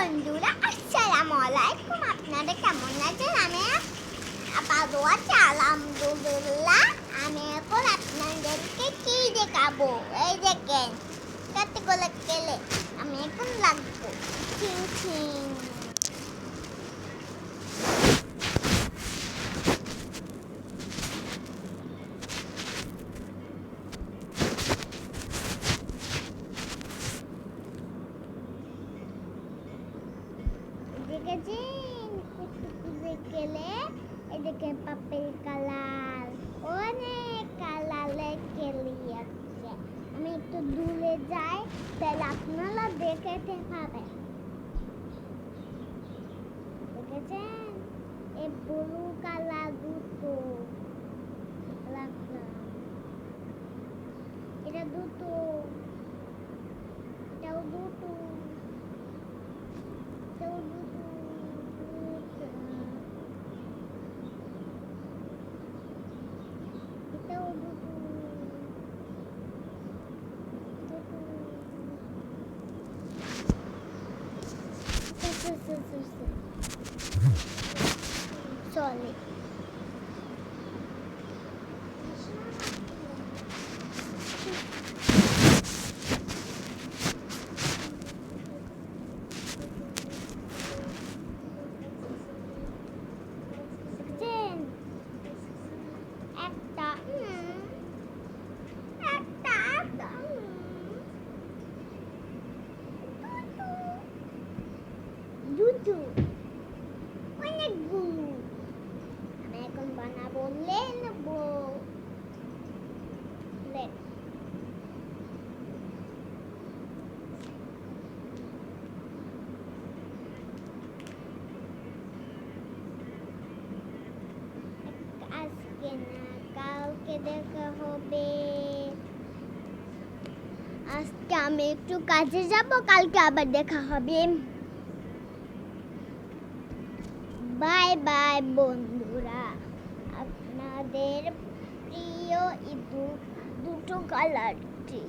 বন্ধুরা, আসসালামু আলাইকুম। আপনারা কেমন আছেন? আমি আপাতত আছি আলহামদুলিল্লাহ। আমি এখন আপনাদেরকে কি দেখাবো, এই দেখেন কতগুলো কেলে আমি এখন লাগবো। ছিং ছিং দেখেছেন কতগুলো কেলে? এদিকে পাপেল কালার, অনেক কালারের কেলি আছে। আমি একটু দূরে যাই, তাহলে আপনারা দেখতে পাবেন। দেখেছেন এই ব্লু কালার দুটো রাখলাম, এটা দুটো, এটাও দুটো, এটাও দুটো, এটাও দুটো, সরি। একটা দুটো, অনেকগুলো। আমি এখন বানাবো লেবু। আজকে না, কালকে দেখা হবে। আজকে আমি একটু কাজে যাব, কালকে আবার দেখা হবে। বাই বাই বন্ধুরা। আপনাদের প্রিয় এই দুটো কালারটি।